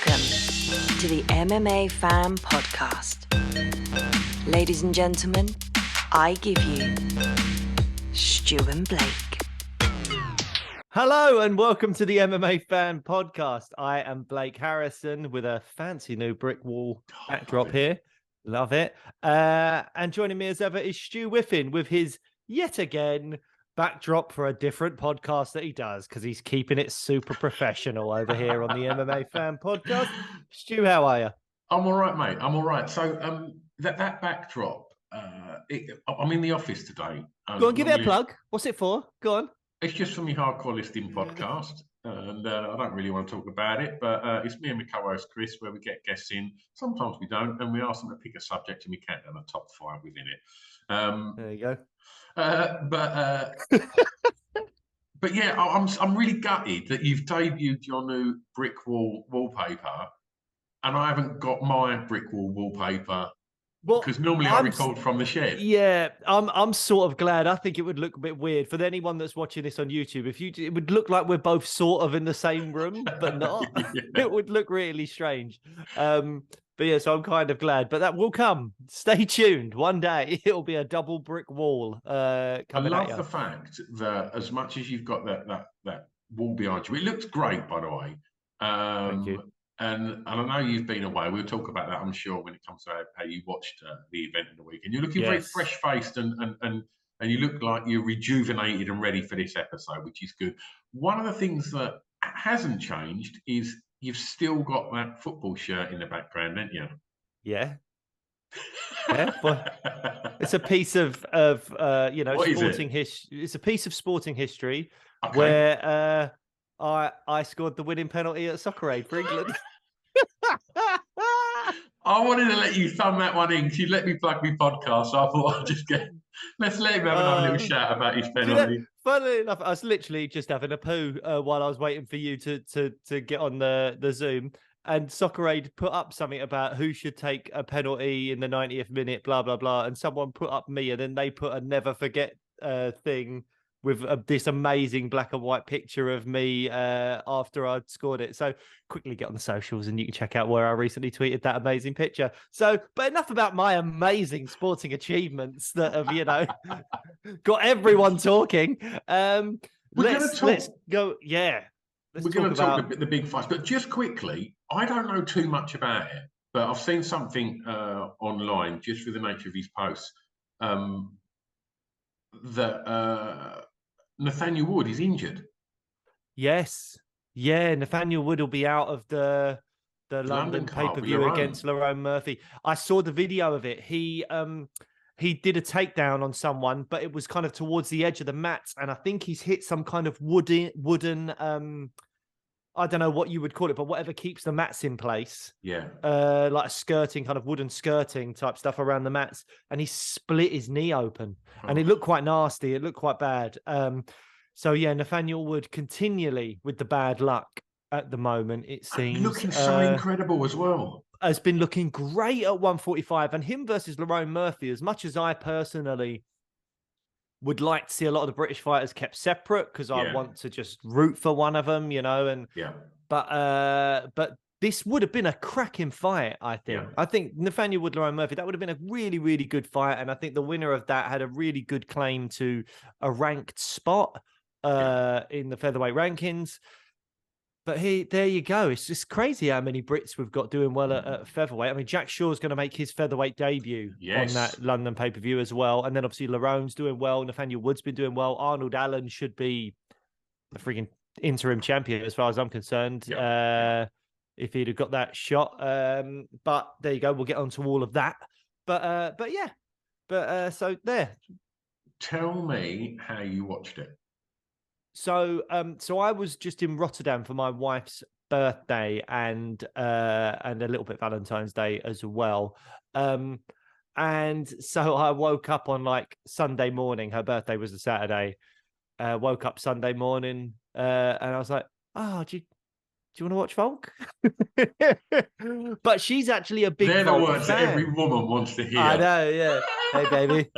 Welcome to the MMA Fan Podcast. Ladies and gentlemen, I give you Stu and Blake. Hello and welcome to the MMA Fan Podcast. I am Blake Harrison with a fancy new brick wall backdrop here. Love it. And joining me as ever is Stu Whiffin with his, yet again, backdrop for a different podcast that he does because he's keeping it super professional over here on the MMA Fan Podcast. Stu, how are you? I'm all right, mate. I'm all right. So that backdrop, I'm in the office today. Go on, give it a plug. What's it for? Go on. It's just for my Hardcore Listing podcast, and I don't really want to talk about it, but it's me and my co-host Chris, where we get guests in. Sometimes we don't, and we ask them to pick a subject, and we count down the top 5 within it. There you go. But yeah, I'm really gutted that you've debuted your new brick wall wallpaper, and I haven't got my brick wall wallpaper. Because normally I record from the shed. Yeah, I'm sort of glad. I think it would look a bit weird for anyone that's watching this on YouTube. It would look like we're both sort of in the same room, but not. Yeah. It would look really strange. But yeah, so I'm kind of glad. But that will come. Stay tuned. One day it'll be a double brick wall. I love the fact that as much as you've got that wall behind you, it looks great, by the way. Thank you. And I know you've been away. We'll talk about that, I'm sure, when it comes to how you watched the event in the week. And you're looking very fresh-faced and you look like you're rejuvenated and ready for this episode, which is good. One of the things that hasn't changed is you've still got that football shirt in the background, haven't you? Yeah. Yeah, but it's a piece of sporting history. It's a piece of sporting history where I scored the winning penalty at Soccer Aid for England. I wanted to let you thumb that one in because you let me plug my podcast, so I thought let's let him have another little shout about his penalty. Funnily enough, I was literally just having a poo while I was waiting for you to get on the Zoom, and Soccer Aid put up something about who should take a penalty in the 90th minute, blah, blah, blah, and someone put up me, and then they put a never forget thing with this amazing black and white picture of me after I'd scored it. So quickly get on the socials and you can check out where I recently tweeted that amazing picture. So, but enough about my amazing sporting achievements that have, got everyone talking. Let's go. Yeah. We're going to talk about the big fights, but just quickly, I don't know too much about it, but I've seen something online just for the nature of his posts that Nathaniel Wood is injured. Yes. Yeah, Nathaniel Wood will be out of the London pay-per-view against Lerone Murphy. I saw the video of it. He did a takedown on someone, but it was kind of towards the edge of the mats, and I think he's hit some kind of wooden I don't know what you would call it, but whatever keeps the mats in place. Yeah. Like a skirting, kind of wooden skirting type stuff around the mats. And he split his knee open. And it looked quite nasty. It looked quite bad. So, yeah, Nathaniel Wood continually with the bad luck at the moment, it seems. Looking so incredible as well. Has been looking great at 145. And him versus Lerone Murphy, as much as I personally would like to see a lot of the British fighters kept separate because I want to just root for one of them, but this would have been a cracking fight, I think. I think Nathaniel Wood, Lerone Murphy, that would have been a really, really good fight. And I think the winner of that had a really good claim to a ranked spot in the featherweight rankings. But there you go. It's just crazy how many Brits we've got doing well at featherweight. I mean, Jack Shaw's going to make his featherweight debut on that London pay-per-view as well. And then obviously Lerone's doing well. Nathaniel Wood's been doing well. Arnold Allen should be the freaking interim champion as far as I'm concerned, if he'd have got that shot. But there you go. We'll get onto all of that. So there. Tell me how you watched it. So I was just in Rotterdam for my wife's birthday and a little bit Valentine's Day as well. And so I woke up on like Sunday morning. Her birthday was a Saturday. Woke up Sunday morning and I was like, "Oh, do you want to watch Volk?" But she's actually a big. They're the words that every woman wants to hear. I know, yeah. Hey, baby,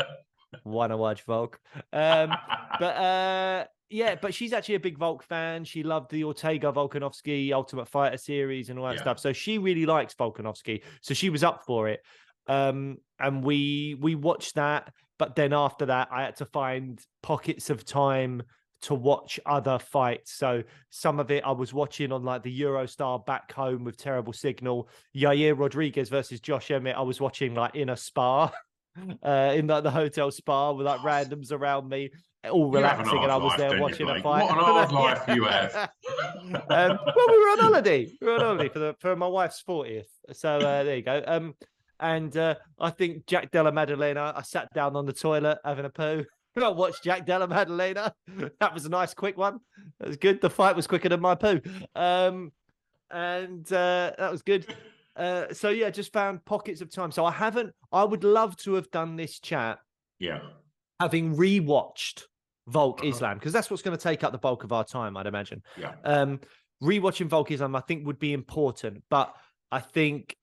want to watch Volk? But Yeah, but she's actually a big Volk fan. She loved the Ortega Volkanovski Ultimate Fighter series and all that stuff. So she really likes Volkanovski. So she was up for it. And we watched that. But then after that, I had to find pockets of time to watch other fights. So some of it I was watching on like the Eurostar back home with terrible signal. Yair Rodriguez versus Josh Emmett, I was watching like in a spa. In like the hotel spa with like randoms around me, all relaxing, and I was there watching a fight. What an hard life you have. Well, we were on holiday. We were on holiday for my wife's 40th. So there you go. And I think Jack Della Maddalena, I sat down on the toilet having a poo. I watched Jack Della Maddalena. That was a nice quick one. That was good. The fight was quicker than my poo. And that was good. So yeah, just found pockets of time. So I would love to have done this chat. Yeah. Having rewatched Volk Islam, because that's what's going to take up the bulk of our time, I'd imagine. Yeah. Rewatching Volk Islam, I think would be important, but I think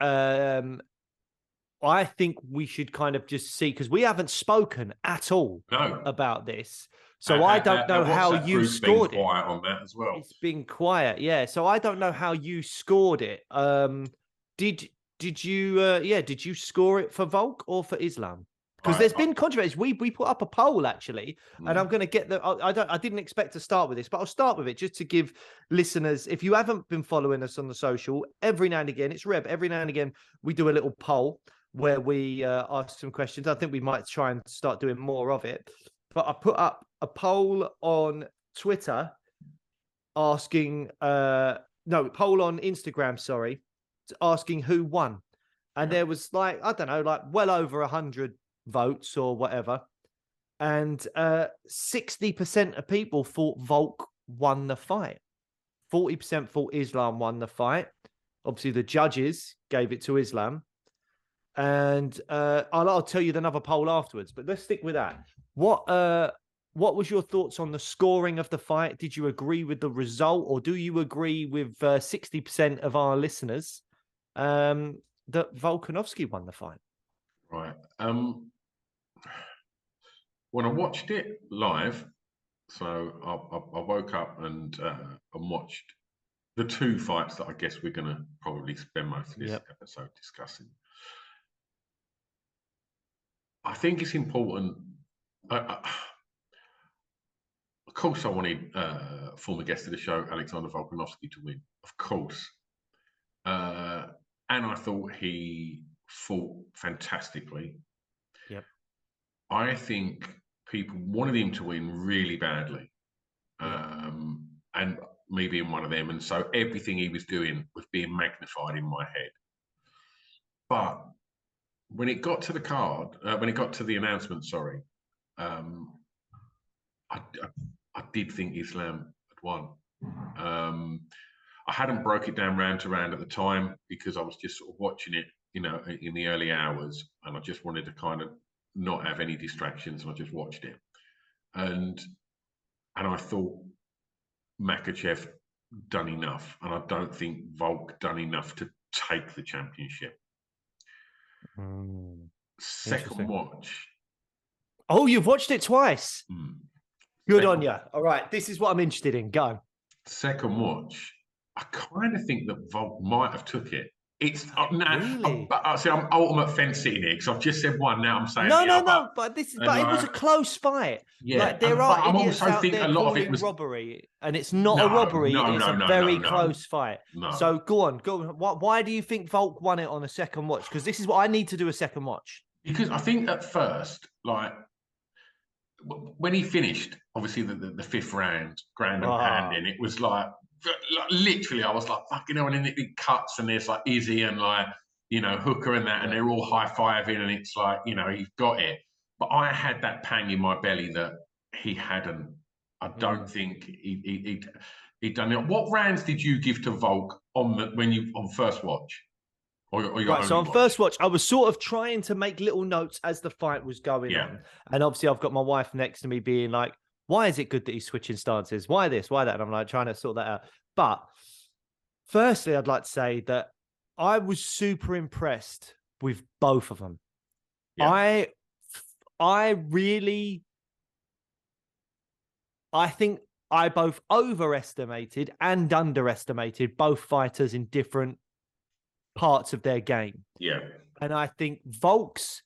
we should kind of just see, because we haven't spoken at all about this. So I don't know how you scored it. Quiet on that as well. It's been quiet, yeah. So I don't know how you scored it. Did you score it for Volk or for Islam? Because there's been controversy. We put up a poll actually, and I'm going to get I didn't expect to start with this, but I'll start with it just to give listeners, if you haven't been following us on the social, every now and again, it's Reb. Every now and again, we do a little poll where we ask some questions. I think we might try and start doing more of it. But I put up a poll on Twitter asking, poll on Instagram, sorry, asking who won. And there was like, I don't know, like well over 100 votes or whatever. And 60% of people thought Volk won the fight. 40% thought Islam won the fight. Obviously, the judges gave it to Islam. And I'll tell you another poll afterwards, but let's stick with that. What was your thoughts on the scoring of the fight? Did you agree with the result, or do you agree with 60% of our listeners that Volkanovski won the fight? Right. When I watched it live, so I woke up and watched the two fights that I guess we're going to probably spend most of this episode discussing. I think it's important. Of course, I wanted former guest of the show, Alexander Volkanovski, to win. Of course. And I thought he fought fantastically. Yep. I think people wanted him to win really badly. And me being one of them. And so everything he was doing was being magnified in my head. But when it got to the card, when it got to the announcement, I did think Islam had won. I hadn't broke it down round to round at the time because I was just sort of watching it, in the early hours, and I just wanted to kind of not have any distractions, and I just watched it. And I thought Makhachev done enough, and I don't think Volk done enough to take the championship. Second watch. Oh, you've watched it twice. Good on you. All right, this is what I'm interested in. Go. Second watch, I kind of think that Volk might have took it. It's really? I'm ultimate fence sitting here because I've just said one. Now I'm saying no. But it was a close fight. Yeah, like there are idiots also out think there a lot of calling it was robbery, and it's not a robbery. It's a very close fight. No. So go on. Why do you think Volk won it on a second watch? Because this is what I need to do a second watch. Because I think at first, like when he finished, obviously the fifth round, ground and pounding, it was like literally, I was like, fucking hell, and then it cuts, and there's like Izzy and like, Hooker and that, and they're all high-fiving, and it's like, he's got it. But I had that pang in my belly that he hadn't. I don't think he'd done it. What rounds did you give to Volk on first watch? Right, so on first watch, I was sort of trying to make little notes as the fight was going on. And obviously I've got my wife next to me being like, why is it good that he's switching stances? Why this? Why that? And I'm like trying to sort that out. But firstly, I'd like to say that I was super impressed with both of them. Yeah. I think I both overestimated and underestimated both fighters in different parts of their game. Yeah. And I think Volk's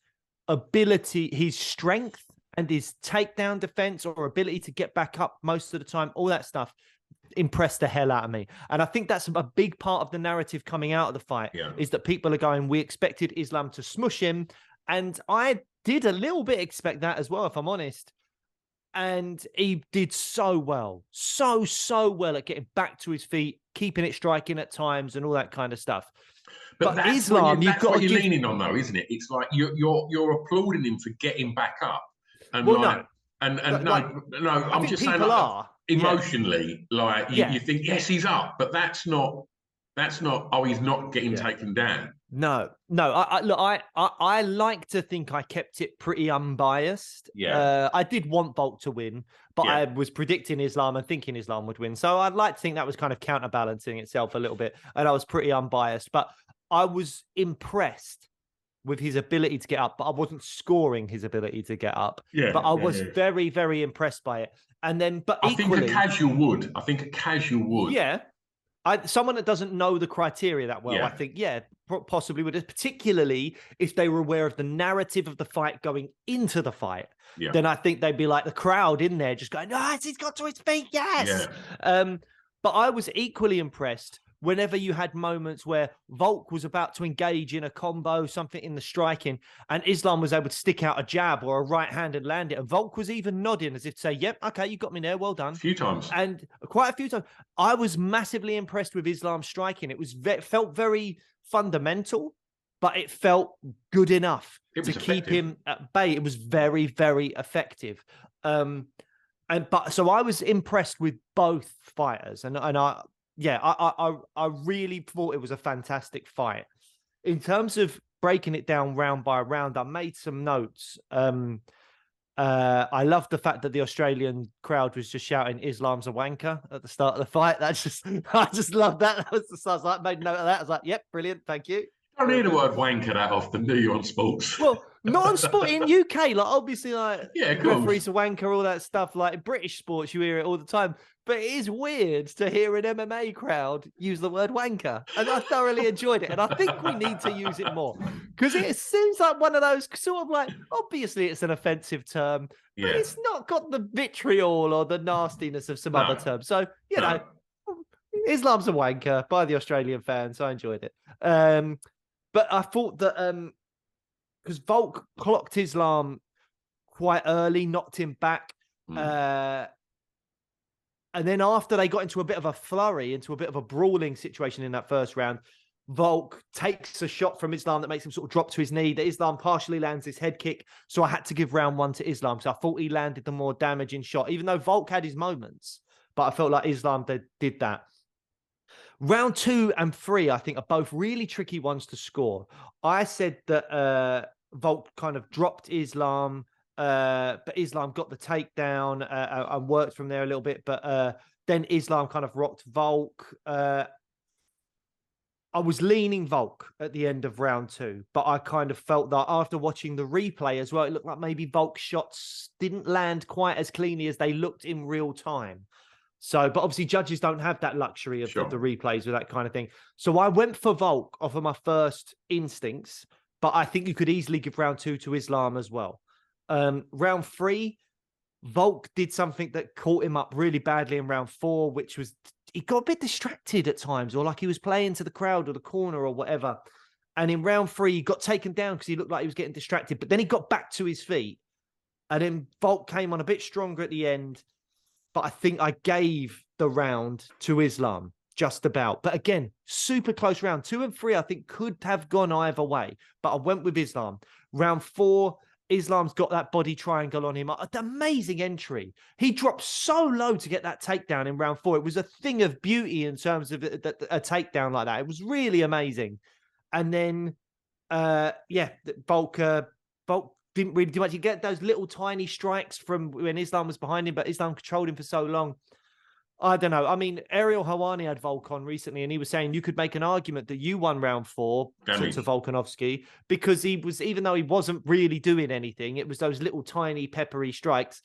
ability, his strength and his takedown defense or ability to get back up most of the time, all that stuff impressed the hell out of me. And I think that's a big part of the narrative coming out of the fight is that people are going, we expected Islam to smush him. And I did a little bit expect that as well, if I'm honest. And he did so well, so well at getting back to his feet, keeping it striking at times and all that kind of stuff. But that's Islam, that's what you're leaning on, though, isn't it? It's like you're applauding him for getting back up, and well, I'm just saying, like, emotionally, like you think, yes, he's up, but that's not. Oh, he's not getting taken down. No. I like to think I kept it pretty unbiased. Yeah. I did want Volk to win, but I was predicting Islam and thinking Islam would win. So I'd like to think that was kind of counterbalancing itself a little bit, and I was pretty unbiased. But I was impressed with his ability to get up, but I wasn't scoring his ability to get up. Yeah. But I was very, very impressed by it. And then, but I think a casual would. Yeah. Someone that doesn't know the criteria that well, I think, possibly would, particularly if they were aware of the narrative of the fight going into the fight. Yeah. Then I think they'd be like the crowd in there just going, "Nice, he's got to his feet, yes." Yeah. But I was equally impressed whenever you had moments where Volk was about to engage in a combo, something in the striking, and Islam was able to stick out a jab or a right hand and land it. And Volk was even nodding as if to say, yep, okay, you got me there, well done. A few times. And quite a few times. I was massively impressed with Islam's striking. It felt very fundamental, but it felt good enough to keep him at bay. It was very, very effective. So I was impressed with both fighters, and I really thought it was a fantastic fight. In terms of breaking it down round by round, I made some notes. I love the fact that the Australian crowd was just shouting "Islam's a wanker" at the start of the fight. I just love that. That was the start. I made note of that. I was like, "Yep, brilliant, thank you." I don't hear the word wanker that often, do you, on sports? Well, not on sport in UK. Like, obviously, like, referees a wanker, all that stuff. Like, in British sports, you hear it all the time. But it is weird to hear an MMA crowd use the word wanker. And I thoroughly enjoyed it. And I think we need to use it more. Because it seems like one of those sort of like, obviously it's an offensive term, but it's not got the vitriol or the nastiness of some other terms. So, you know, Islam's a wanker by the Australian fans. So I enjoyed it. But I thought that because Volk clocked Islam quite early, knocked him back. And then after they got into a bit of a flurry, into a bit of a brawling situation in that first round, Volk takes a shot from Islam that makes him sort of drop to his knee. That Islam partially lands his head kick. So I had to give round one to Islam. So I thought he landed the more damaging shot, even though Volk had his moments. But I felt like Islam did that. Round 2 and 3, I think, are both really tricky ones to score. I said that Volk kind of dropped Islam, but Islam got the takedown and worked from there a little bit. But then Islam kind of rocked Volk. I was leaning Volk at the end of round 2, but I kind of felt that after watching the replay as well, it looked like maybe Volk's shots didn't land quite as cleanly as they looked in real time. So, but obviously judges don't have that luxury of the replays or that kind of thing. So I went for Volk off of my first instincts, but I think you could easily give round 2 to Islam as well. Round 3, Volk did something that caught him up really badly in round 4, which was he got a bit distracted at times, or like he was playing to the crowd or the corner or whatever. And in round 3, he got taken down because he looked like he was getting distracted, but then he got back to his feet. And then Volk came on a bit stronger at the end. But I think I gave the round to Islam, just about. But again, super close round. 2 and 3, I think, could have gone either way. But I went with Islam. Round 4, Islam's got that body triangle on him. An amazing entry. He dropped so low to get that takedown in round 4. It was a thing of beauty in terms of a takedown like that. It was really amazing. And then, Volk didn't really do much. You get those little tiny strikes from when Islam was behind him, but Islam controlled him for so long. I don't know. I mean, Ariel Helwani had Volk on recently, and he was saying you could make an argument that you won round 4 to Volkanovski because he was, even though he wasn't really doing anything, it was those little tiny peppery strikes.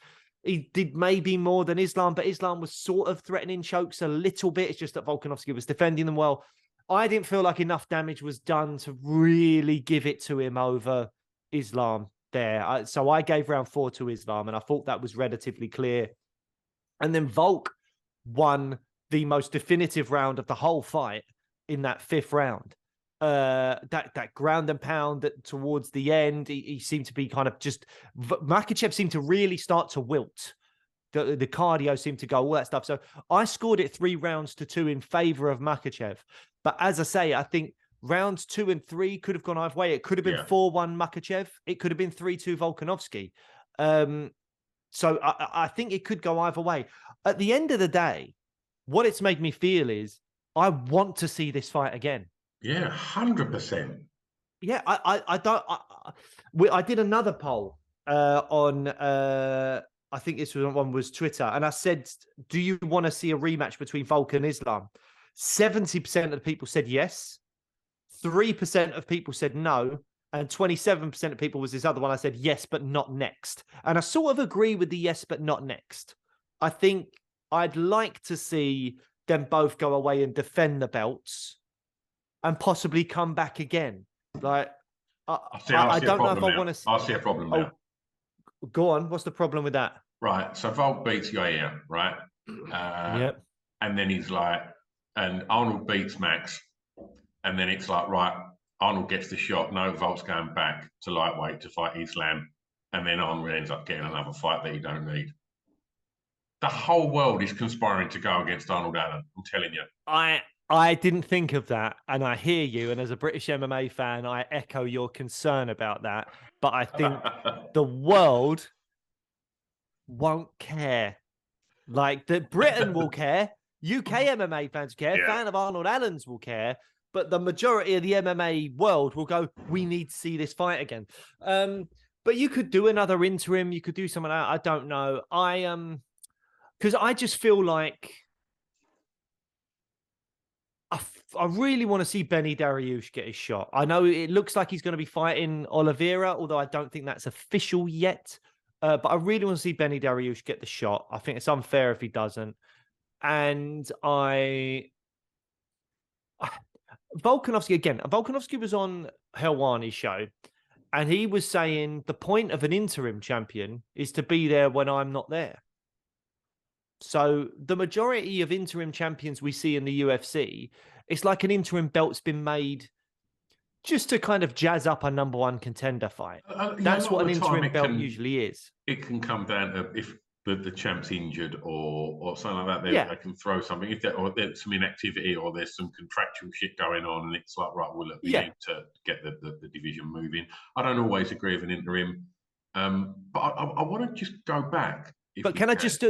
He did maybe more than Islam, but Islam was sort of threatening chokes a little bit. It's just that Volkanovski was defending them well. I didn't feel like enough damage was done to really give it to him over Islam there. So I gave round 4 to Islam, and I thought that was relatively clear. And then Volk won the most definitive round of the whole fight in that 5th round. That ground and pound towards the end, he seemed to be kind of just... Makhachev seemed to really start to wilt. The cardio seemed to go, all that stuff. So I scored it 3 rounds to 2 in favor of Makhachev. But as I say, I think rounds 2 and 3 could have gone either way. It could have been 4-1 Makhachev. It could have been 3-2 Volkanovski. So I think it could go either way. At the end of the day, what it's made me feel is I want to see this fight again. Yeah, 100%. Yeah, I did another poll on I think this one was Twitter, and I said, do you want to see a rematch between Volk and Islam? 70% of the people said yes, 3% of people said no, and 27% of people was this other one. I said yes, but not next. And I sort of agree with the yes, but not next. I think I'd like to see them both go away and defend the belts and possibly come back again. Like, I don't know if I want to. I see a problem now. Go on. What's the problem with that? Right. So Volk beats Yair, right? Yep. And then he's like, and Arnold beats Max. And then it's like, right, Arnold gets the shot. No, Volk's going back to lightweight to fight Islam. And then Arnold ends up getting another fight that he don't need. The whole world is conspiring to go against Arnold Allen. I'm telling you. I didn't think of that, and I hear you. And as a British MMA fan, I echo your concern about that. But I think the world won't care. Like, that Britain will care. UK MMA fans care. Fan of Arnold Allen's will care. But the majority of the MMA world will go, we need to see this fight again. But you could do another interim. You could do something like that. I don't know. Because I just feel like I really want to see Benny Dariush get his shot. I know it looks like he's going to be fighting Oliveira, although I don't think that's official yet. But I really want to see Benny Dariush get the shot. I think it's unfair if he doesn't. And Volkanovski, again, Volkanovski was on Helwani's show, and he was saying the point of an interim champion is to be there when I'm not there. So the majority of interim champions we see in the UFC, it's like an interim belt's been made just to kind of jazz up a number 1 contender fight. That's what an interim belt usually is. It can come down to if the champ's injured or something like that. They can throw something. If there's some inactivity or there's some contractual shit going on, and it's like, right, well, look, we need to get the division moving. I don't always agree with an interim, but I want to just go back. But can I just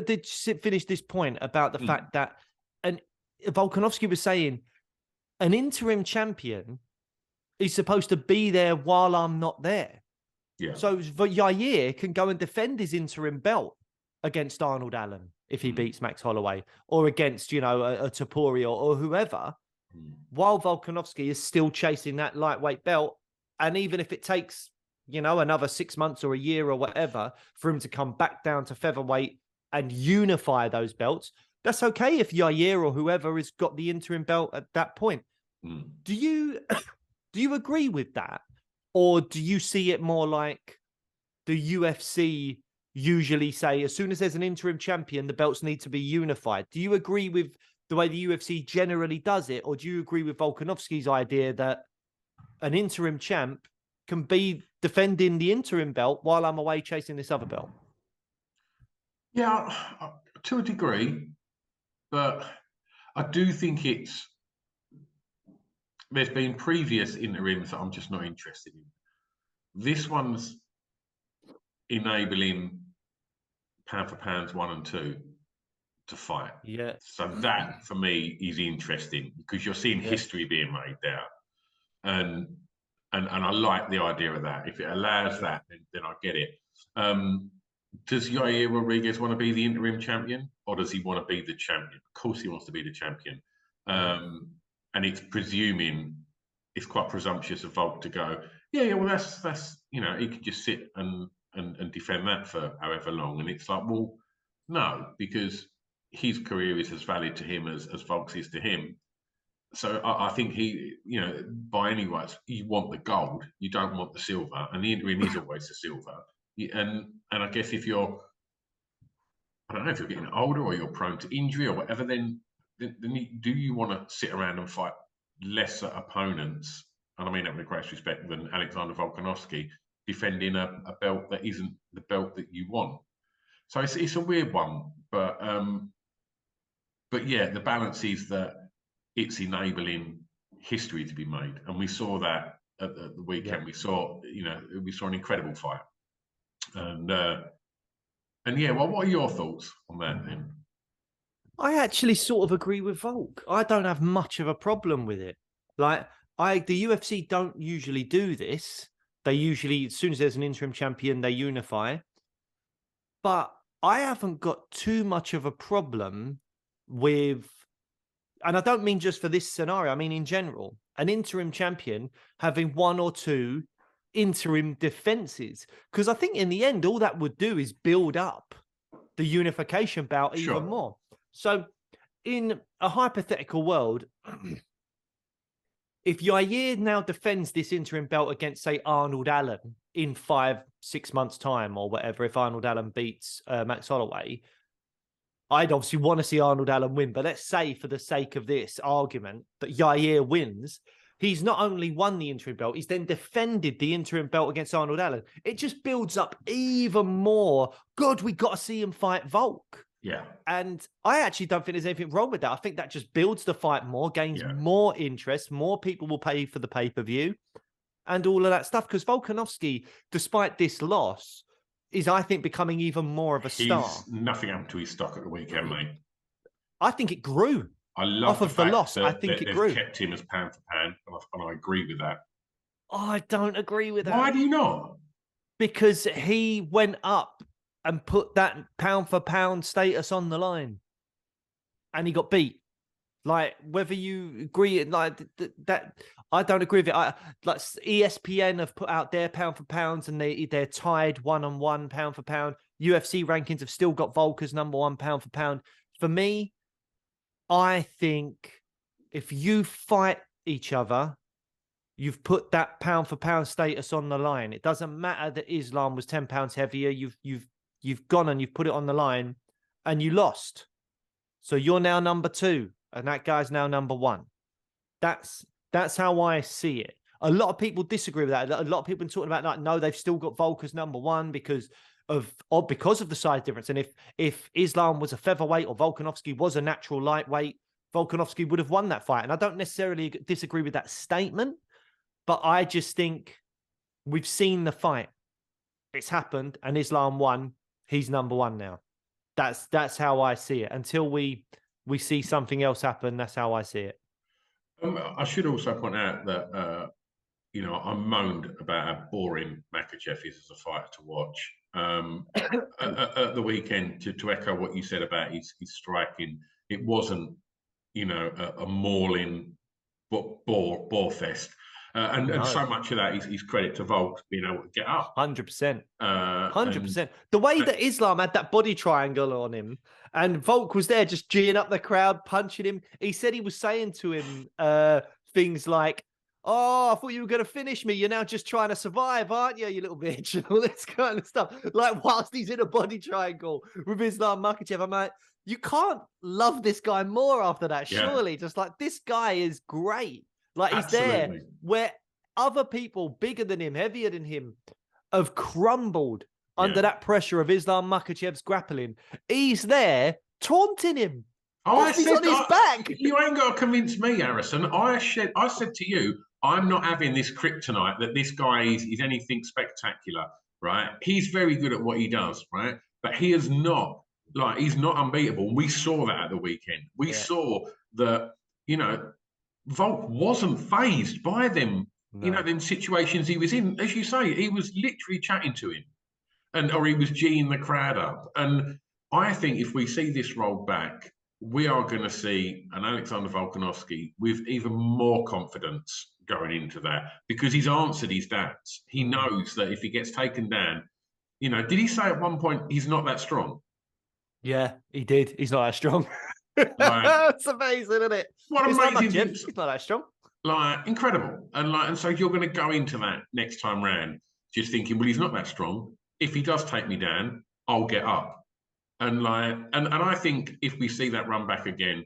finish this point about the fact that, and Volkanovski was saying, an interim champion is supposed to be there while I'm not there. Yeah. So Yair can go and defend his interim belt against Arnold Allen if he beats Max Holloway, or against, a Topuria or whoever, while Volkanovski is still chasing that lightweight belt. And even if it takes another 6 months or a year or whatever for him to come back down to featherweight and unify those belts, that's okay if Yair or whoever has got the interim belt at that point. Do you agree with that? Or do you see it more like the UFC usually say, as soon as there's an interim champion, the belts need to be unified? Do you agree with the way the UFC generally does it? Or do you agree with Volkanovski's idea that an interim champ can be defending the interim belt while I'm away chasing this other belt? Yeah, to a degree, but I do think there's been previous interims that I'm just not interested in. This one's enabling pound for pounds 1 and 2 to fight. Yeah. So that for me is interesting because you're seeing history being made there. And I like the idea of that. If it allows that, then I get it. Does Yair Rodriguez want to be the interim champion, or does he want to be the champion? Of course he wants to be the champion. And it's presuming, it's quite presumptuous of Volk to go, well, that's he could just sit and defend that for however long. And it's like, well, No, because his career is as valid to him as Volk's is to him. So I think he, by any rights, you want the gold, you don't want the silver, and the interim is always the silver. And I guess if you're, I don't know, if you're getting older or you're prone to injury or whatever, then do you want to sit around and fight lesser opponents? And I mean that with greatest respect, than Alexander Volkanovski defending a belt that isn't the belt that you want. So it's a weird one, but yeah, the balance is that it's enabling history to be made, and we saw that at the weekend. Yeah. We saw an incredible fight, and yeah. Well, what are your thoughts on that then? I actually sort of agree with Volk. I don't have much of a problem with it. Like, the UFC don't usually do this. They usually, as soon as there's an interim champion, they unify. But I haven't got too much of a problem with, and I don't mean just for this scenario, I mean in general, an interim champion having one or two interim defenses. Because I think in the end, all that would do is build up the unification bout even more. So in a hypothetical world, if Yair now defends this interim belt against, say, Arnold Allen in 5-6 months' time or whatever, if Arnold Allen beats Max Holloway, I'd obviously want to see Arnold Allen win. But let's say, for the sake of this argument, that Yair wins. He's not only won the interim belt, he's then defended the interim belt against Arnold Allen. It just builds up even more. God, we got to see him fight Volk. Yeah. And I actually don't think there's anything wrong with that. I think that just builds the fight more, gains more interest, more people will pay for the pay-per-view and all of that stuff. Because Volkanovski, despite this loss, is, I think, becoming even more of a star. Nothing happened to his stock at the weekend, mate. I think it grew. I love off of the loss. I think it grew. Kept him as pound for pound, and I agree with that. Oh, I don't agree with that. Why do you not? Because he went up and put that pound for pound status on the line, and he got beat. Like, whether you agree, like that, I don't agree with it. Like ESPN have put out their pound for pounds, and they're tied 1-on-1 pound for pound. UFC rankings have still got Volk as #1 pound for pound. For me, I think if you fight each other, you've put that pound for pound status on the line. It doesn't matter that Islam was 10 pounds heavier. You've gone and you've put it on the line, and you lost. So you're now #2, and that guy's now #1. That's how I see it. A lot of people disagree with that. A lot of people are talking about, like, no, they've still got Volk as #1 because of the size difference. And if Islam was a featherweight or Volkanovski was a natural lightweight, Volkanovski would have won that fight. And I don't necessarily disagree with that statement, but I just think we've seen the fight. It's happened, and Islam won. He's #1 now. That's how I see it. Until we see something else happen, that's how I see it. I should also point out that I moaned about how boring Makhachev is as a fighter to watch. At the weekend, to echo what you said about his striking, it wasn't, a mauling bore fest. And so much of that is credit to Volk being able to get up. 100%. 100%. The way that Islam had that body triangle on him, and Volk was there just geeing up the crowd, punching him. He said he was saying to him things like, "Oh, I thought you were going to finish me. You're now just trying to survive, aren't you, you little bitch?" And all this kind of stuff. Like, whilst he's in a body triangle with Islam Makhachev, I'm like, you can't love this guy more after that, surely. Just like, this guy is great. Like, he's there where other people bigger than him, heavier than him, have crumbled under that pressure of Islam Makhachev's grappling. He's there taunting him. He's on his back. You ain't got to convince me, Harrison. I said to you, I'm not having this kryptonite that this guy is anything spectacular, right? He's very good at what he does, right? But he is not, he's not unbeatable. We saw that at the weekend. We saw that, Volk wasn't fazed by them, them situations he was in. As you say, he was literally chatting to him, or he was geeing the crowd up. And I think if we see this rolled back, we are going to see an Alexander Volkanovski with even more confidence going into that, because he's answered his doubts. He knows that if he gets taken down, did he say at one point he's not that strong? Yeah, he did. He's not that strong. Like, That's amazing, isn't it? What It's amazing not things. He's not that strong. Like, incredible. And so you're going to go into that next time round just thinking, well, he's not that strong. If he does take me down, I'll get up. And I think if we see that run back again,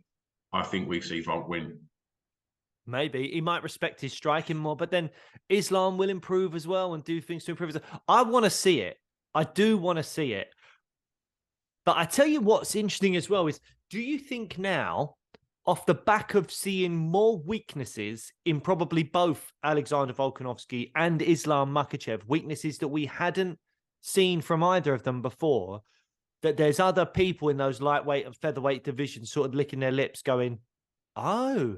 I think we see Volk win. Maybe he might respect his striking more, but then Islam will improve as well and do things to improve. I want to see it. I do want to see it. But I tell you what's interesting as well is, do you think now, off the back of seeing more weaknesses in probably both Alexander Volkanovski and Islam Makhachev, weaknesses that we hadn't seen from either of them before, that there's other people in those lightweight and featherweight divisions sort of licking their lips going, oh,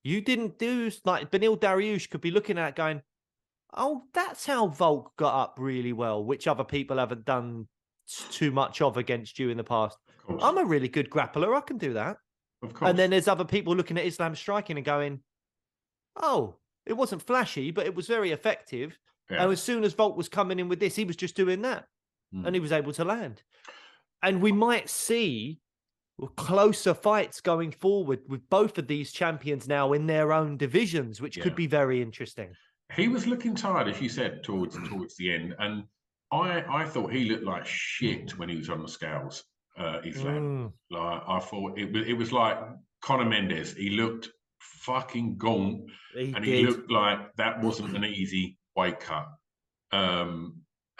you didn't do, like Benil Dariush could be looking at it going, oh, that's how Volk got up really well, which other people haven't done too much of against you in the past. I'm a really good grappler. I can do that. Of course. And then there's other people looking at Islam striking and going, oh, it wasn't flashy, but it was very effective. Yeah. And as soon as Volk was coming in with this, he was just doing that. And he was able to land. And we might see closer fights going forward with both of these champions now in their own divisions, which could be very interesting. He was looking tired, as you said, towards the end. And I thought he looked like shit when he was on the scales, Islam. Like, I thought it was like Conor Mendes. He looked fucking gaunt. He looked like that wasn't an easy weight cut.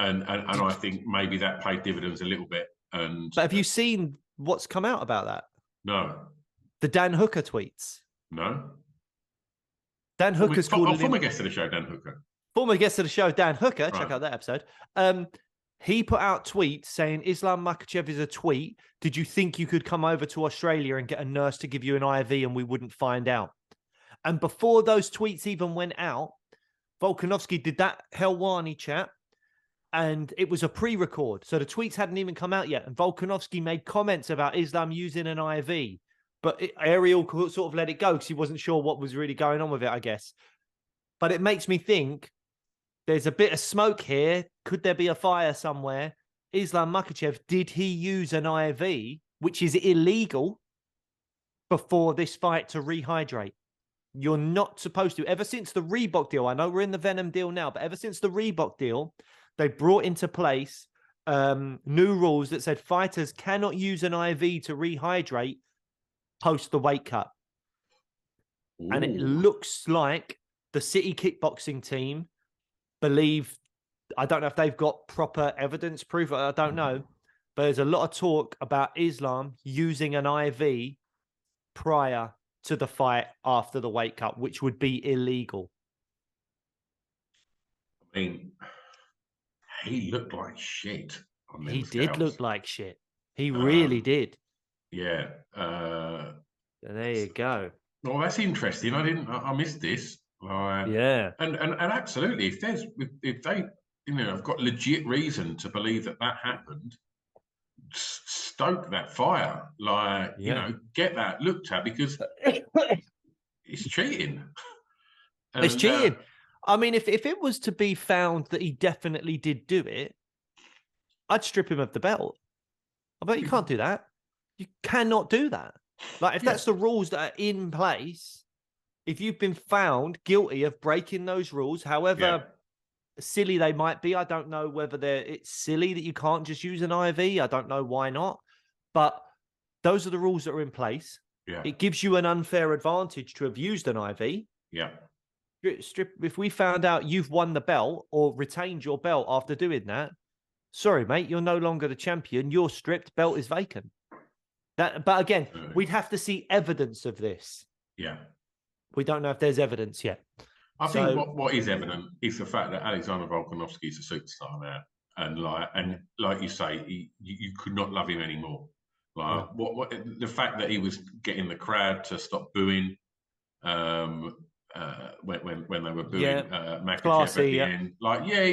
And I think maybe that paid dividends a little bit. But have you seen what's come out about that? No. The Dan Hooker tweets. No. Dan Hooker's former guest of the show, Dan Hooker. Former guest of the show, Dan Hooker. Right. Check out that episode. He put out tweets saying, Islam Makhachev is a tweet. Did you think you could come over to Australia and get a nurse to give you an IV and we wouldn't find out? And before those tweets even went out, Volkanovski did that Helwani chat. And it was a pre-record. So the tweets hadn't even come out yet. And Volkanovski made comments about Islam using an IV. But Ariel sort of let it go because he wasn't sure what was really going on with it, I guess. But it makes me think there's a bit of smoke here. Could there be a fire somewhere? Islam Makhachev, did he use an IV, which is illegal, before this fight to rehydrate? You're not supposed to. Ever since the Reebok deal, I know we're in the Venom deal now, but ever since the Reebok deal, they brought into place new rules that said fighters cannot use an IV to rehydrate post the weight cut. Ooh. And it looks like the City Kickboxing team believe, I don't know if they've got proper evidence proof, I don't know, but there's a lot of talk about Islam using an IV prior to the fight after the weight cut, which would be illegal. I mean, he looked like shit on them He scales. did look like shit. He really did. Yeah. There you go. Well, that's interesting. I missed this. Yeah. And absolutely, if they, have got legit reason to believe that happened, stoke that fire. Get that looked at, because it's cheating. It's cheating. I mean, if it was to be found that he definitely did do it, I'd strip him of the belt. But you can't do that. You cannot do that. Like, if that's the rules that are in place, if you've been found guilty of breaking those rules, however silly they might be, I don't know whether it's silly that you can't just use an IV. I don't know why not. But those are the rules that are in place. Yeah. It gives you an unfair advantage to have used an IV. Yeah. If we found out you've won the belt or retained your belt after doing that, sorry, mate, you're no longer the champion. You're stripped. Belt is vacant. But again, we'd have to see evidence of this. Yeah. We don't know if there's evidence yet. I think what is evident is the fact that Alexander Volkanovski is a superstar now. And like you say, you could not love him anymore. The fact that he was getting the crowd to stop booing when they were booing Makhachev at the end.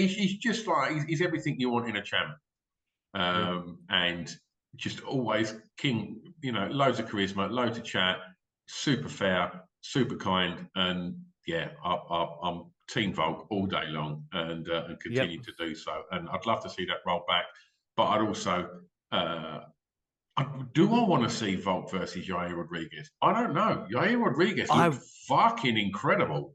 He's just he's everything you want in a champ. And just always king, loads of charisma, loads of chat, super fair, super kind, and I'm Team Volk all day long, and continue to do so. And I'd love to see that roll back, but I'd also Do I want to see Volk versus Yair Rodriguez? I don't know. Yair Rodriguez looked fucking incredible.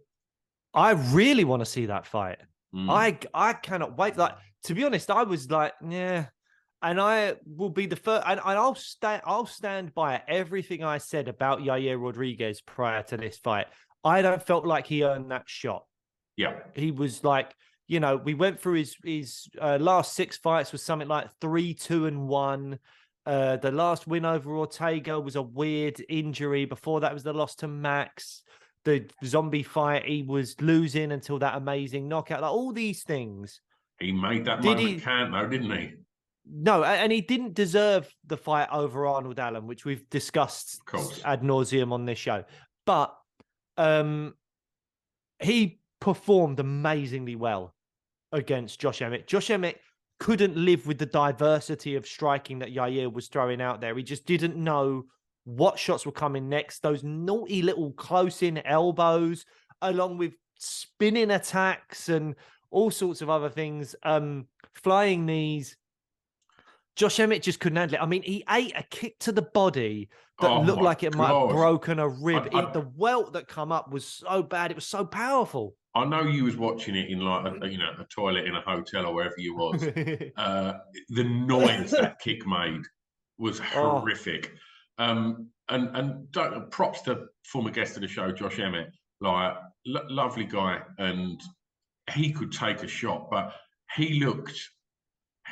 I really want to see that fight. Mm. I cannot wait. Like, to be honest, I was like, yeah. And I will be the first, and I'll stand by everything I said about Yair Rodriguez prior to this fight. I don't felt like he earned that shot. Yeah. He was like, we went through his last 6 fights was something like 3-2-1. The last win over Ortega was a weird injury. Before that was the loss to Max. The zombie fight, he was losing until that amazing knockout. Like, all these things. He made that moment count, though, didn't he? No, and he didn't deserve the fight over Arnold Allen, which we've discussed ad nauseum on this show. But he performed amazingly well against Josh Emmett. Josh Emmett couldn't live with the diversity of striking that Yair was throwing out there. He just didn't know what shots were coming next. Those naughty little close-in elbows, along with spinning attacks and all sorts of other things, flying knees. Josh Emmett just couldn't handle it. I mean, he ate a kick to the body that looked like it might have broken a rib. The welt that come up was so bad. It was so powerful. I know you was watching it in like a toilet in a hotel or wherever you was. The noise that kick made was horrific. And props to former guest of the show, Josh Emmett. Like, lovely guy, and he could take a shot, but he looked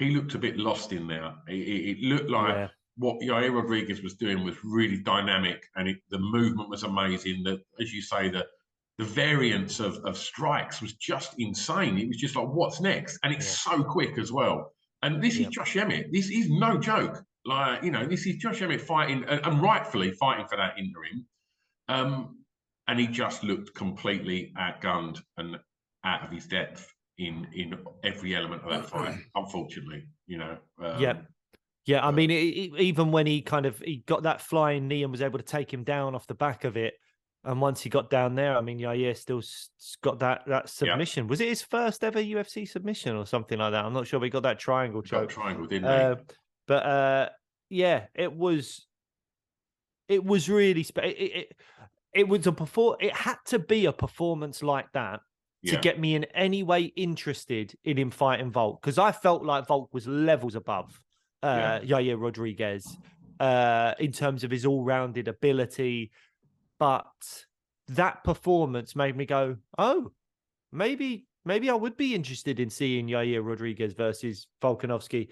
a bit lost in there. It looked like what Yair Rodriguez was doing was really dynamic, and the movement was amazing. That, as you say, the variance of strikes was just insane. It was just like, what's next? And it's so quick as well. And this is Josh Emmett. This is no joke. Like, this is Josh Emmett fighting, and rightfully fighting for that interim. And he just looked completely outgunned and out of his depth in every element of that fight, unfortunately. Yeah, I mean, even when he got that flying knee and was able to take him down off the back of it, and once he got down there, I mean, Yair still got that submission. Was it his first ever UFC submission or something like that? I'm not sure, but he got that triangle choke. Triangle, didn't he? But yeah, it was really it was it had to be a performance like that to get me in any way interested in him fighting Volk, because I felt like Volk was levels above Yair Rodriguez in terms of his all-rounded ability. But that performance made me go, oh, maybe I would be interested in seeing Yair Rodriguez versus Volkanovski.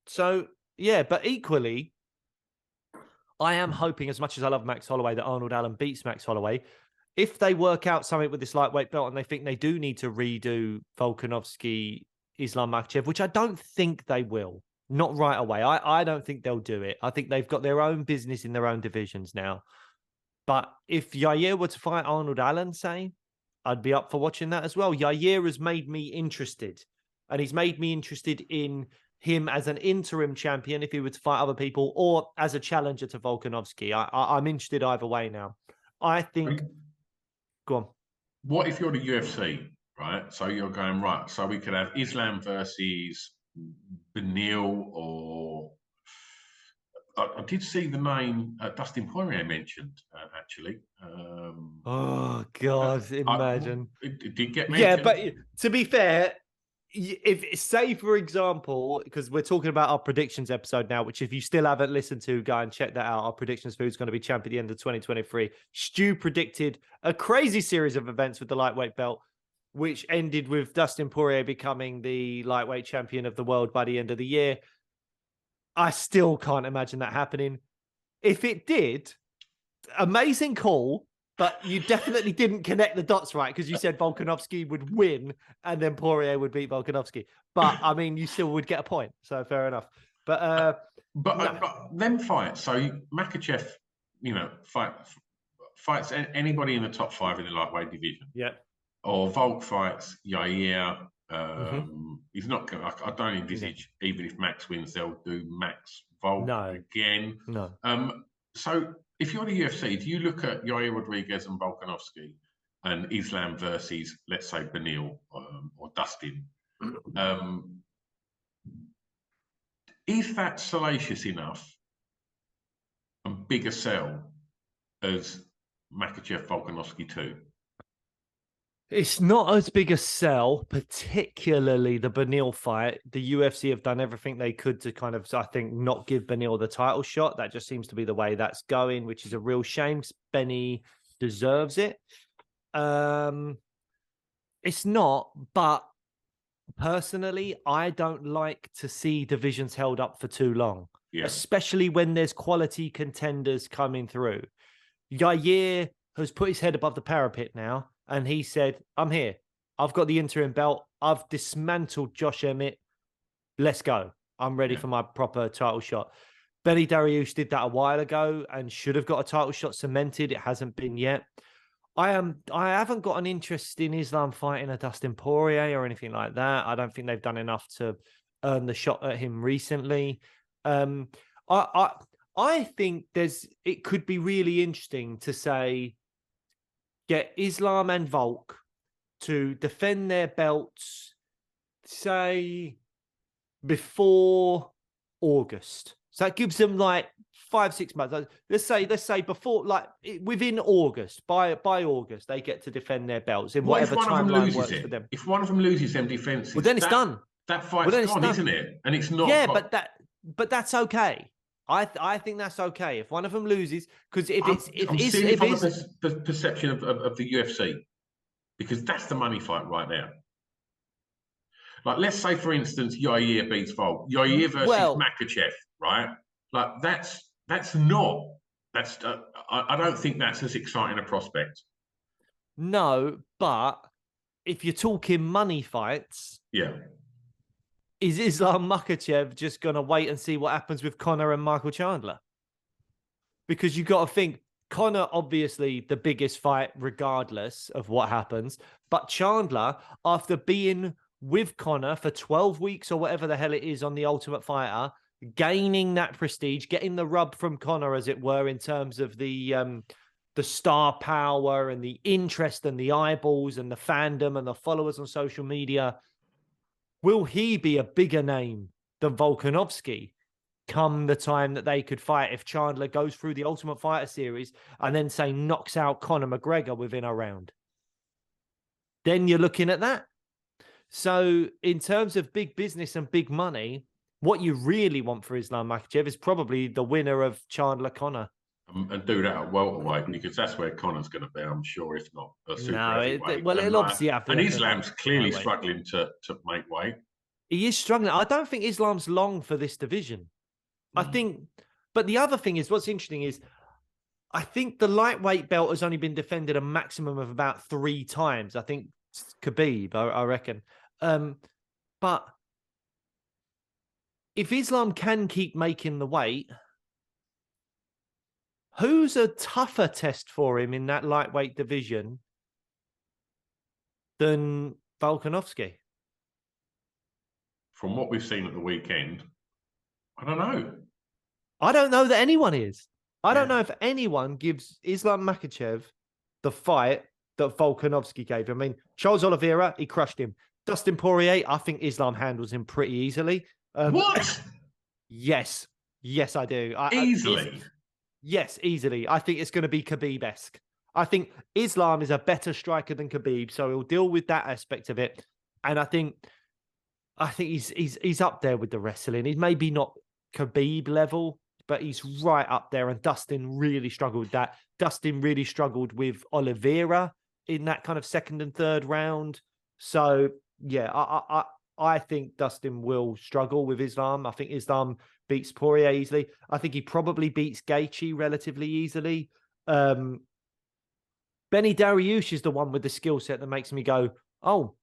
So, yeah, but equally, I am hoping, as much as I love Max Holloway, that Arnold Allen beats Max Holloway. If they work out something with this lightweight belt and they think they do need to redo Volkanovski, Islam Makhachev, which I don't think they will, not right away. I don't think they'll do it. I think they've got their own business in their own divisions now. But if Yair were to fight Arnold Allen, say, I'd be up for watching that as well. Yair has made me interested, and he's made me interested in him as an interim champion if he were to fight other people, or as a challenger to Volkanovski. I'm interested either way now. I think... Go on. What if you're the UFC, right? So you're going, right, so we could have Islam versus Beneil, or... I did see the name Dustin Poirier mentioned, actually. Oh, God, imagine. It did get mentioned. Yeah, but to be fair, if, say, for example, because we're talking about our predictions episode now, which if you still haven't listened to, go and check that out. Our predictions for who's going to be champ at the end of 2023. Stu predicted a crazy series of events with the lightweight belt, which ended with Dustin Poirier becoming the lightweight champion of the world by the end of the year. I still can't imagine that happening. If it did, amazing call, but you definitely didn't connect the dots right, because you said Volkanovski would win and then Poirier would beat Volkanovski. But, I mean, you still would get a point, so fair enough. But them fights, so Makhachev, fights anybody in the top 5 in the lightweight division. Yeah. Or Volk fights Yair. He's not going. I don't envisage, even if Max wins, they'll do Max Volk again. No. So if you're the UFC, do you look at Yair Rodriguez and Volkanovski and Islam versus, let's say, Beneil or Dustin? Is that salacious enough and big a sell as Makhachev Volkanovski 2? It's not as big a sell, particularly the Beneil fight. The UFC have done everything they could to kind of, I think, not give Beneil the title shot. That just seems to be the way that's going, which is a real shame. Benny deserves it. It's not, but personally, I don't like to see divisions held up for too long, especially when there's quality contenders coming through. Yair has put his head above the parapet now, and he said, I'm here. I've got the interim belt. I've dismantled Josh Emmett. Let's go. I'm ready for my proper title shot. Benny Dariush did that a while ago and should have got a title shot cemented. It hasn't been yet. I haven't got an interest in Islam fighting a Dustin Poirier or anything like that. I don't think they've done enough to earn the shot at him recently. I think it could be really interesting to say, get Islam and Volk to defend their belts, say, before August. So that gives them like 5-6 months. Let's say before, like within August, by August, they get to defend their belts in whatever timeline works for them. If one of them loses them defenses, well, then it's done. That fight's gone, isn't it? And it's not. Yeah, but that's okay. I think that's okay if one of them loses, because I'm seeing it from the perception of the UFC, because that's the money fight right now. Like, let's say, for instance, Yair beats Volk. Yair versus Makhachev, right? Like, I don't think that's as exciting a prospect. No, but if you're talking money fights, is Islam Makhachev just going to wait and see what happens with Conor and Michael Chandler? Because you got to think, Conor, obviously the biggest fight regardless of what happens, but Chandler, after being with Conor for 12 weeks or whatever the hell it is on The Ultimate Fighter, gaining that prestige, getting the rub from Conor, as it were, in terms of the star power and the interest and the eyeballs and the fandom and the followers on social media. Will he be a bigger name than Volkanovski come the time that they could fight if Chandler goes through the Ultimate Fighter series and then, say, knocks out Conor McGregor within a round? Then you're looking at that. So in terms of big business and big money, what you really want for Islam Makhachev is probably the winner of Chandler Conor. And do that at welterweight, because that's where Conor's going to be, I'm sure, if not a super heavyweight. It'll obviously have to. And Islam's clearly struggling to make weight. He is struggling. I don't think Islam's long for this division. I think, but the other thing is, what's interesting is, I think the lightweight belt has only been defended a maximum of about 3 times. I think Khabib, I reckon. But if Islam can keep making the weight, who's a tougher test for him in that lightweight division than Volkanovski? From what we've seen at the weekend, I don't know. I don't know that anyone is. I don't know if anyone gives Islam Makhachev the fight that Volkanovski gave him. I mean, Charles Oliveira, he crushed him. Dustin Poirier, I think Islam handles him pretty easily. What? Yes. Yes, I do. Easily? Yes, easily. I think it's going to be Khabib-esque. I think Islam is a better striker than Khabib, so he'll deal with that aspect of it. And I think he's up there with the wrestling. He's maybe not Khabib level, but he's right up there. And Dustin really struggled with that. Dustin really struggled with Oliveira in that kind of second and third round. So yeah, I think Dustin will struggle with Islam. I think Islam beats Poirier easily. I think he probably beats Gaethje relatively easily. Benny Dariush is the one with the skill set that makes me go, oh,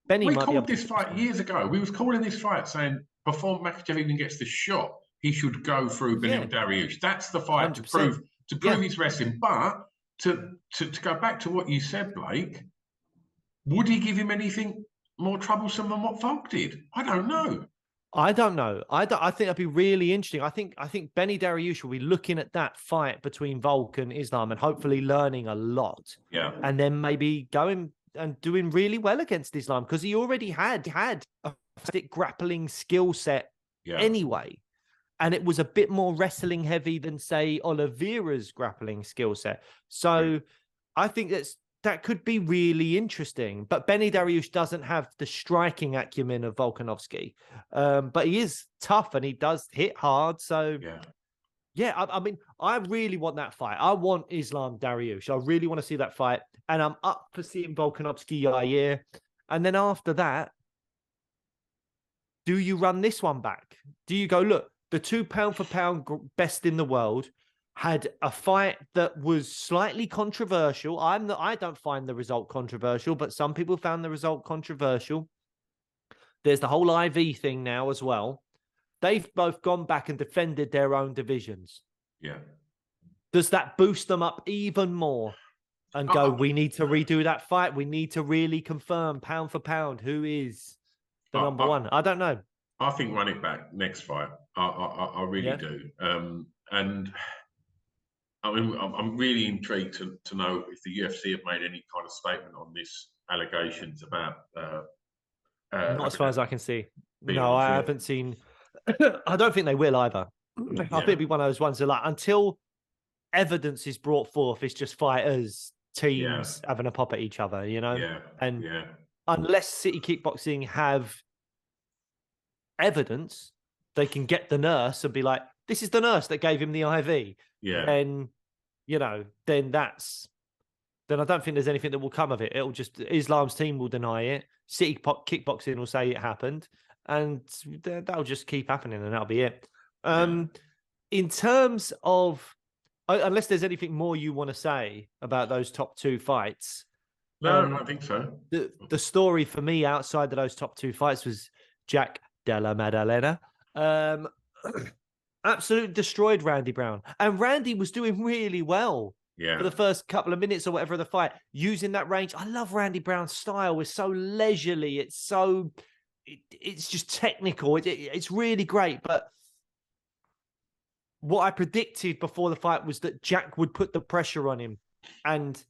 Benny might be able to... We called this fight years ago. We was calling this fight saying, before Makhachev even gets the shot, he should go through Benny Dariush. That's the fight 100%. to prove his wrestling. But to go back to what you said, Blake, would he give him anything more troublesome than what Volk did? I don't know. I think that'd be really interesting. I think Benny Dariush will be looking at that fight between Volk and Islam and hopefully learning a lot. Yeah. And then maybe going and doing really well against Islam, because he already had a fantastic grappling skill set anyway. and it was a bit more wrestling heavy than, say, Oliveira's grappling skill set. So I think that could be really interesting. But Benny Dariush doesn't have the striking acumen of Volkanovski, but he is tough and he does hit hard. So yeah, I mean, I really want that fight. I want Islam Dariush. I really want to see that fight, and I'm up for seeing Volkanovski Yair. And then after that, do you run this one back? Do you go, look, the 2 pound for pound best in the world had a fight that was slightly controversial. I don't find the result controversial, but some people found the result controversial. There's the whole IV thing now as well. They've both gone back and defended their own divisions. Yeah. Does that boost them up even more and go, we need to redo that fight? We need to really confirm pound for pound who is the number one. I don't know. I think run it back next fight. I really do. And I mean, I'm really intrigued to know if the UFC have made any kind of statement on this allegations about. Not as far as I can see. No, I haven't seen. I don't think they will either. I think it'll be one of those ones that, like, until evidence is brought forth, it's just fighters, teams having a pop at each other, you know? And unless City Kickboxing have evidence, they can get the nurse and be like, this is the nurse that gave him the IV. Then, you know, then I don't think there's anything that will come of it. It'll just, Islam's team will deny it. City Kickboxing will say it happened. And that'll just keep happening, and that'll be it. In terms of, unless there's anything more you want to say about those top two fights. No, I don't think so. The story for me outside of those top two fights was Jack Della Maddalena. Absolutely destroyed Randy Brown. And Randy was doing really well for the first couple of minutes or whatever of the fight, using that range. I love Randy Brown's style. It's so leisurely. It's so... It's just technical. It's really great. But what I predicted before the fight was that Jack would put the pressure on him and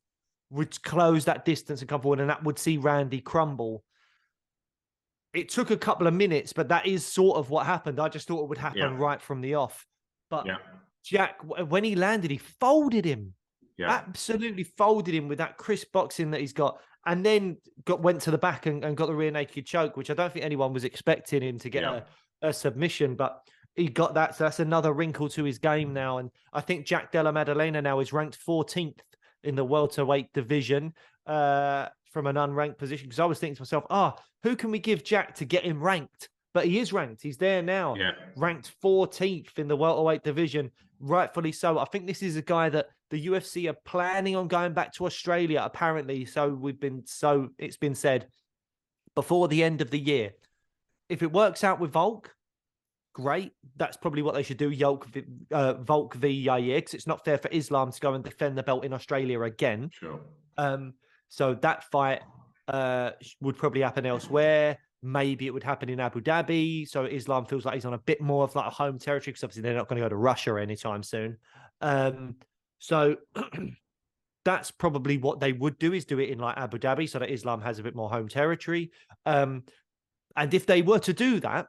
would close that distance and come forward, and that would see Randy crumble. It took a couple of minutes, but that is sort of what happened. I just thought it would happen right from the off. But Jack, when he landed, he folded him. Absolutely folded him with that crisp boxing that he's got. And then went to the back and got the rear naked choke, which I don't think anyone was expecting him to get a submission, but he got that. So that's another wrinkle to his game now. And I think Jack Della Maddalena now is ranked 14th in the welterweight division from an unranked position. Because I was thinking to myself, who can we give Jack to get him ranked? But he is ranked. He's there now, ranked 14th in the welterweight division, rightfully so. I think this is a guy that the UFC are planning on going back to Australia, apparently. It's been said before the end of the year. If it works out with Volk, great. That's probably what they should do. Volk v Yair, because it's not fair for Islam to go and defend the belt in Australia again. Sure. So that fight would probably happen elsewhere. Maybe it would happen in Abu Dhabi. So Islam feels like he's on a bit more of like a home territory, because obviously they're not going to go to Russia anytime soon. So that's probably what they would do, is do it in like Abu Dhabi, so that Islam has a bit more home territory. And if they were to do that,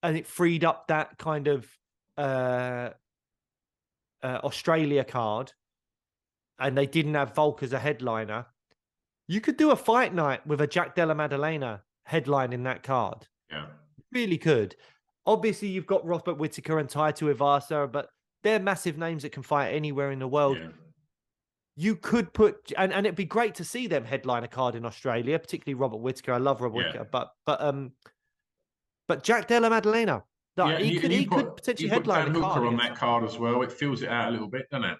and it freed up that kind of Australia card, and they didn't have Volk as a headliner, you could do a fight night with a Jack Della Maddalena headline in that card. Yeah. Really could. Obviously, you've got Robert Whittaker and Taito Ivasa, but they're massive names that can fight anywhere in the world. Yeah. You could put, and it'd be great to see them headline a card in Australia, particularly Robert Whittaker. I love Robert Whittaker, but Jack Della Maddalena, he could potentially headline Dan a card on that card as well. It fills it out a little bit, doesn't it?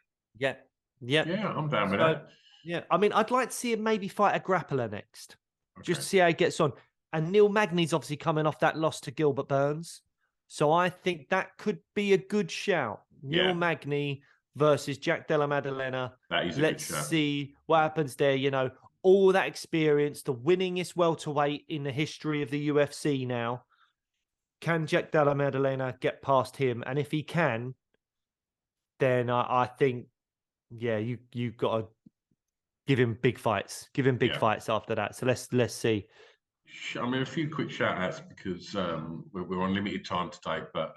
Yeah, I'm down with that. Yeah, I mean, I'd like to see him maybe fight a grappler next, just to see how he gets on. And Neil Magny's obviously coming off that loss to Gilbert Burns, so I think that could be a good shout. Neil Magny versus Jack Della Maddalena. That is a Let's good shout. see what happens there. You know, all that experience, the winningest welterweight in the history of the UFC now. Can Jack Della Maddalena get past him? And if he can, then I think, you've got to give him big fights. Give him big fights after that. So let's see. I mean, a few quick shout outs, because we're on limited time today, but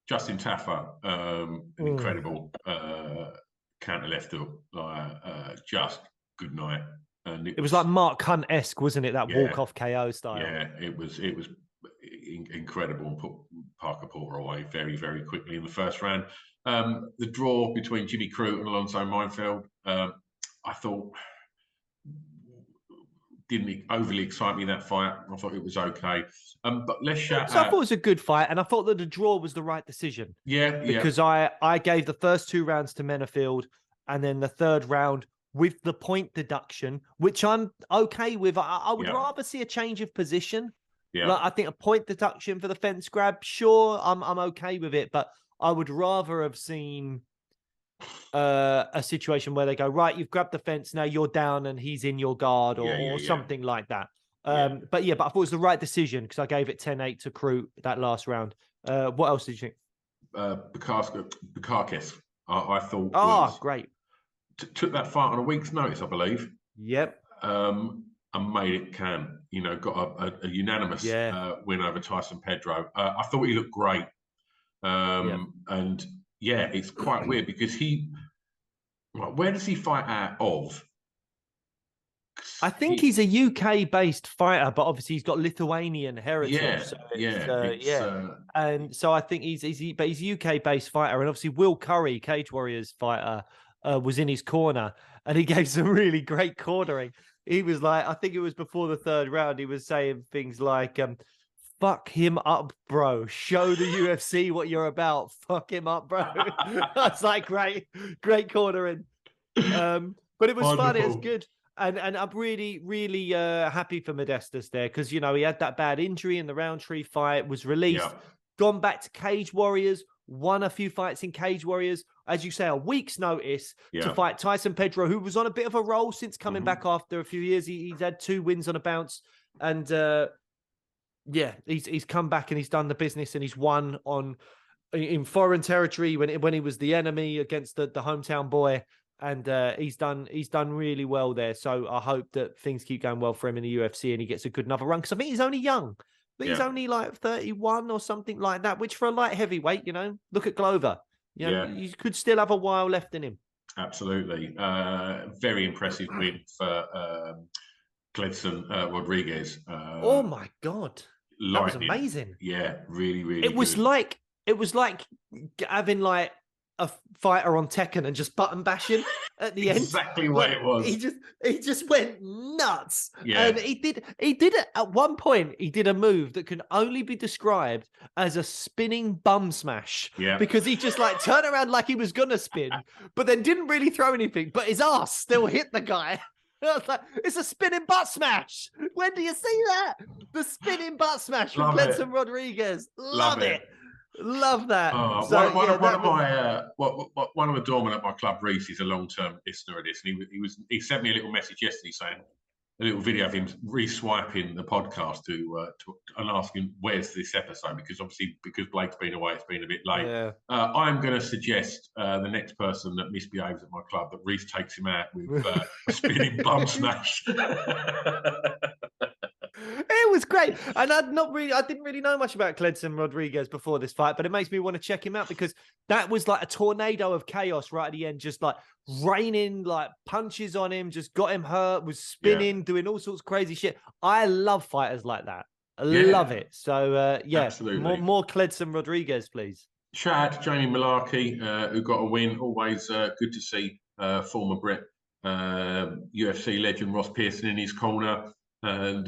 Justin Taffer, an incredible counter left hook, just good night. And it was like Mark Hunt-esque, wasn't it? That walk-off KO style. Yeah, it was incredible, and put Parker Porter away very, very quickly in the first round. The draw between Jimmy Crute and Alonso Meinfeld, I thought, didn't overly excite me, that fight. I thought it was okay. But let's shout So I thought it was a good fight, and I thought that the draw was the right decision. Because I gave the first 2 rounds to Menafield, and then the third round with the point deduction, which I'm okay with. I would rather see a change of position. Yeah. Like, I think a point deduction for the fence grab, sure, I'm okay with it, but I would rather have seen a situation where they go, right, you've grabbed the fence, now you're down and he's in your guard, or something like that. But I thought it was the right decision because I gave it 10-8 to Crute that last round. What else did you think? Bukakis, I thought great. Took that fight on a week's notice, I believe. Yep. And made it count. Got a unanimous win over Tyson Pedro. I thought he looked great. And it's quite weird because where does he fight out of? I think he's a UK-based fighter, but obviously he's got Lithuanian heritage. And so I think he's a UK-based fighter, and obviously Will Curry, Cage Warriors fighter, was in his corner, and he gave some really great cornering. He was like, I think it was before the third round, he was saying things like, fuck him up, bro. Show the UFC what you're about. Fuck him up, bro. That's like great cornering. But it was fun. It was good. And I'm really, really happy for Modestas there because, he had that bad injury in the Roundtree fight, was released, gone back to Cage Warriors, won a few fights in Cage Warriors, as you say, a week's notice to fight Tyson Pedro, who was on a bit of a roll since coming back after a few years. He's had 2 wins on a bounce. And he's come back and he's done the business, and he's won in foreign territory when he was the enemy against the hometown boy. And he's done really well there. So I hope that things keep going well for him in the UFC and he gets a good another run. Because I think he's only young. He's only like 31 or something like that, which for a light heavyweight, look at Glover. You could still have a while left in him. Absolutely. Very impressive win for Gledson Rodriguez. Oh my God. That was amazing. Yeah, really, really It was like having like a fighter on Tekken and just button bashing at the end. Exactly what it was. He just went nuts. Yeah. And he did it at one point. He did a move that can only be described as a spinning bum smash. Yeah. Because he just like turned around like he was gonna spin, but then didn't really throw anything, but his ass still hit the guy. I was like, it's a spinning butt smash. When do you see that? The spinning butt smash from Gledson Rodriguez. Love it. Love that. One of the doormen at my club, Reese, is a long-term listener of this, and he sent me a little message yesterday saying a little video of him re-swiping the podcast and asking where's this episode, because Blake's been away, it's been a bit late. Yeah. I'm going to suggest the next person that misbehaves at my club that Reese takes him out with a spinning bum smash. It was great. And I didn't really know much about Gledson Rodriguez before this fight, but it makes me want to check him out because that was like a tornado of chaos right at the end, just like raining like punches on him, just got him hurt, was spinning, doing all sorts of crazy shit. I love fighters like that. I love it. So absolutely. More Gledson Rodriguez, please. Shout out to Jamie Malarkey, who got a win. Always good to see former Brit UFC legend Ross Pearson in his corner. And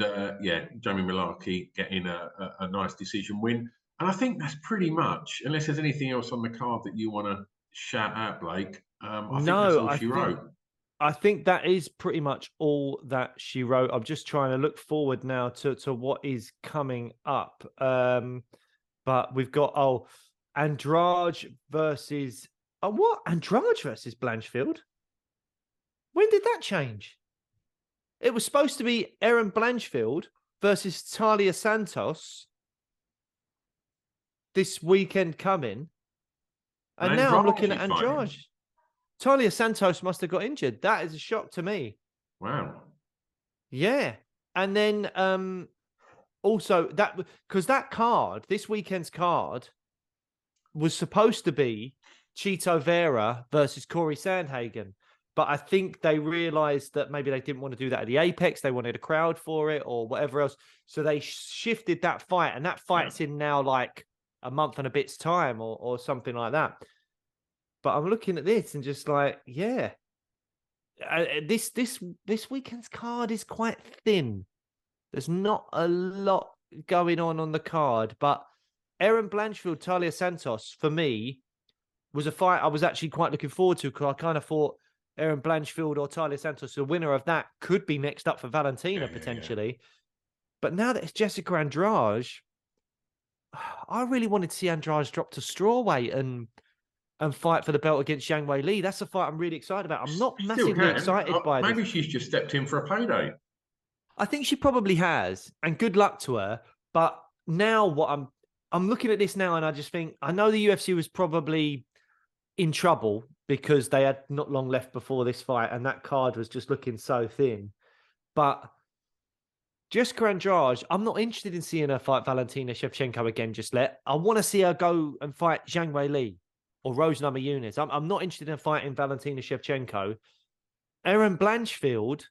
Jamie Malarkey getting a nice decision win. And I think that's pretty much, unless there's anything else on the card that you want to shout out, Blake. I think that's all she wrote. I think that is pretty much all that she wrote. I'm just trying to look forward now to what is coming up. But we've got, Andrade versus... what? Andrade versus Blanchfield? When did that change? It was supposed to be Erin Blanchfield versus Talia Santos this weekend coming. And now I'm looking at Andrade. Talia Santos must have got injured. That is a shock to me. Wow. Yeah. And then also that, because that card, this weekend's card, was supposed to be Chito Vera versus Corey Sandhagen. But I think they realized that maybe they didn't want to do that at the Apex. They wanted a crowd for it or whatever else. So they shifted that fight. And that fight's in now like a month and a bit's time or something like that. But I'm looking at this and just like, yeah, this weekend's card is quite thin. There's not a lot going on the card. But Erin Blanchfield, Talia Santos, for me, was a fight I was actually quite looking forward to because I kind of thought Erin Blanchfield or Talia Santos, the winner of that, could be next up for Valentina potentially. But now that it's Jessica Andrade, I really wanted to see Andrade drop to strawweight and fight for the belt against Zhang Wei Li. That's a fight I'm really excited about. I'm not massively excited by this. Maybe she's just stepped in for a payday. I think she probably has, and good luck to her. But now what I'm looking at this now, and I just think, I know the UFC was probably in trouble because they had not long left before this fight, and that card was just looking so thin. But Jessica Andrade, I'm not interested in seeing her fight Valentina Shevchenko again just yet. I want to see her go and fight Zhang Wei Li or Rose Namajunas. I'm not interested in fighting Valentina Shevchenko. Erin Blanchfield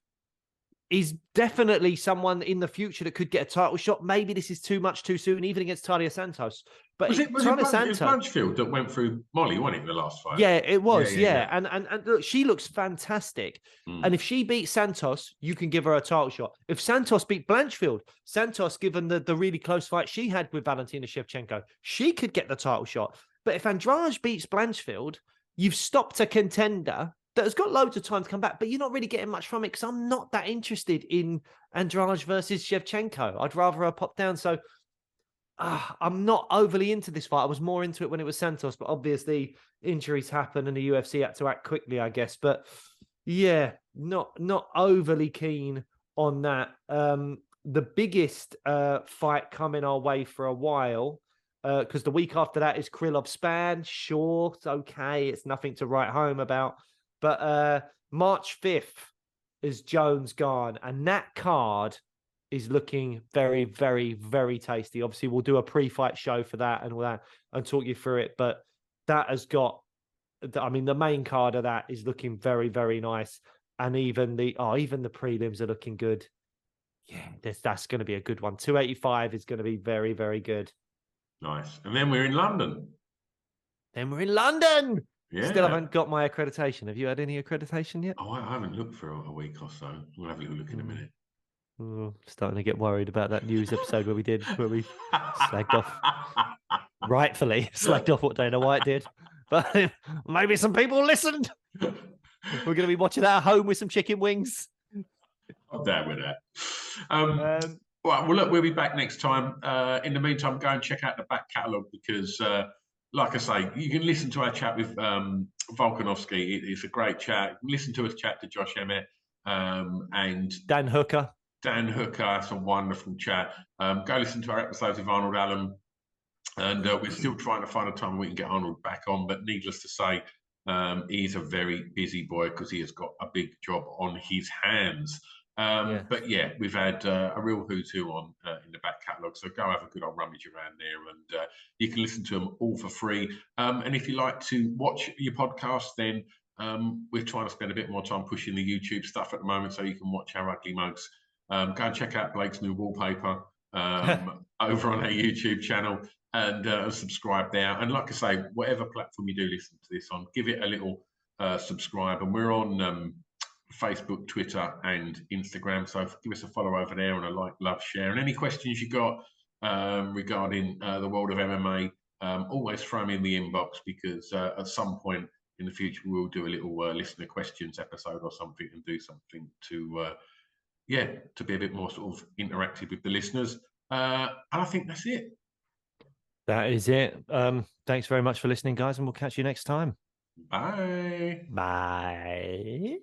is definitely someone in the future that could get a title shot. Maybe this is too much too soon, even against Talia Santos. But was it Blanchfield that went through Molly, wasn't it, the last fight? Yeah, it was, yeah. And look, she looks fantastic. And if she beats Santos, you can give her a title shot. If Santos beat Blanchfield, Santos, given the really close fight she had with Valentina Shevchenko, she could get the title shot. But if Andrade beats Blanchfield, you've stopped a contender that has got loads of time to come back, but you're not really getting much from it because I'm not that interested in Andrade versus Shevchenko. I'd rather her pop down. So I'm not overly into this fight. I was more into it when it was Santos, but obviously injuries happen and the UFC had to act quickly, I guess. But yeah, not overly keen on that. The biggest fight coming our way for a while, because the week after that is Krylov Span. Sure, it's okay. It's nothing to write home about. But March 5th is Jones Garn, and that card is looking very, very, very tasty. Obviously, we'll do a pre-fight show for that and all that and talk you through it. But that has got, I mean, the main card of that is looking very, very nice. And even the prelims are looking good. Yeah, that's going to be a good one. 285 is going to be very, very good. Nice. And then we're in London. Yeah. Still haven't got my accreditation. Have you had any accreditation yet? Oh, I haven't looked for a week or so. We'll have a look in a minute. Starting to get worried about that news episode where we slagged off, rightfully slagged off what Dana White did. But maybe some people listened. We're going to be watching that at home with some chicken wings. I'm down with that. Well, look, we'll be back next time. In the meantime, go and check out the back catalogue because, like I say, you can listen to our chat with Volkanovski. It's a great chat. Listen to us chat to Josh Emmett and Dan Hooker. It's a wonderful chat. Go listen to our episodes with Arnold Allen. And we're still trying to find a time we can get Arnold back on. But needless to say, he's a very busy boy because he has got a big job on his hands. But yeah, we've had a real who's who on in the back catalogue. So go have a good old rummage around there and you can listen to them all for free. And if you like to watch your podcast, then we're trying to spend a bit more time pushing the YouTube stuff at the moment so you can watch our ugly mugs. Go and check out Blake's new wallpaper over on our YouTube channel and subscribe there. And like I say, whatever platform you do listen to this on, give it a little subscribe. And we're on Facebook, Twitter, and Instagram. So give us a follow over there and a like, love, share. And any questions you got regarding the world of MMA, always throw them in the inbox because at some point in the future we'll do a little listener questions episode or something and do something to be a bit more sort of interactive with the listeners. And I think that's it. That is it. Thanks very much for listening, guys, and we'll catch you next time. Bye. Bye.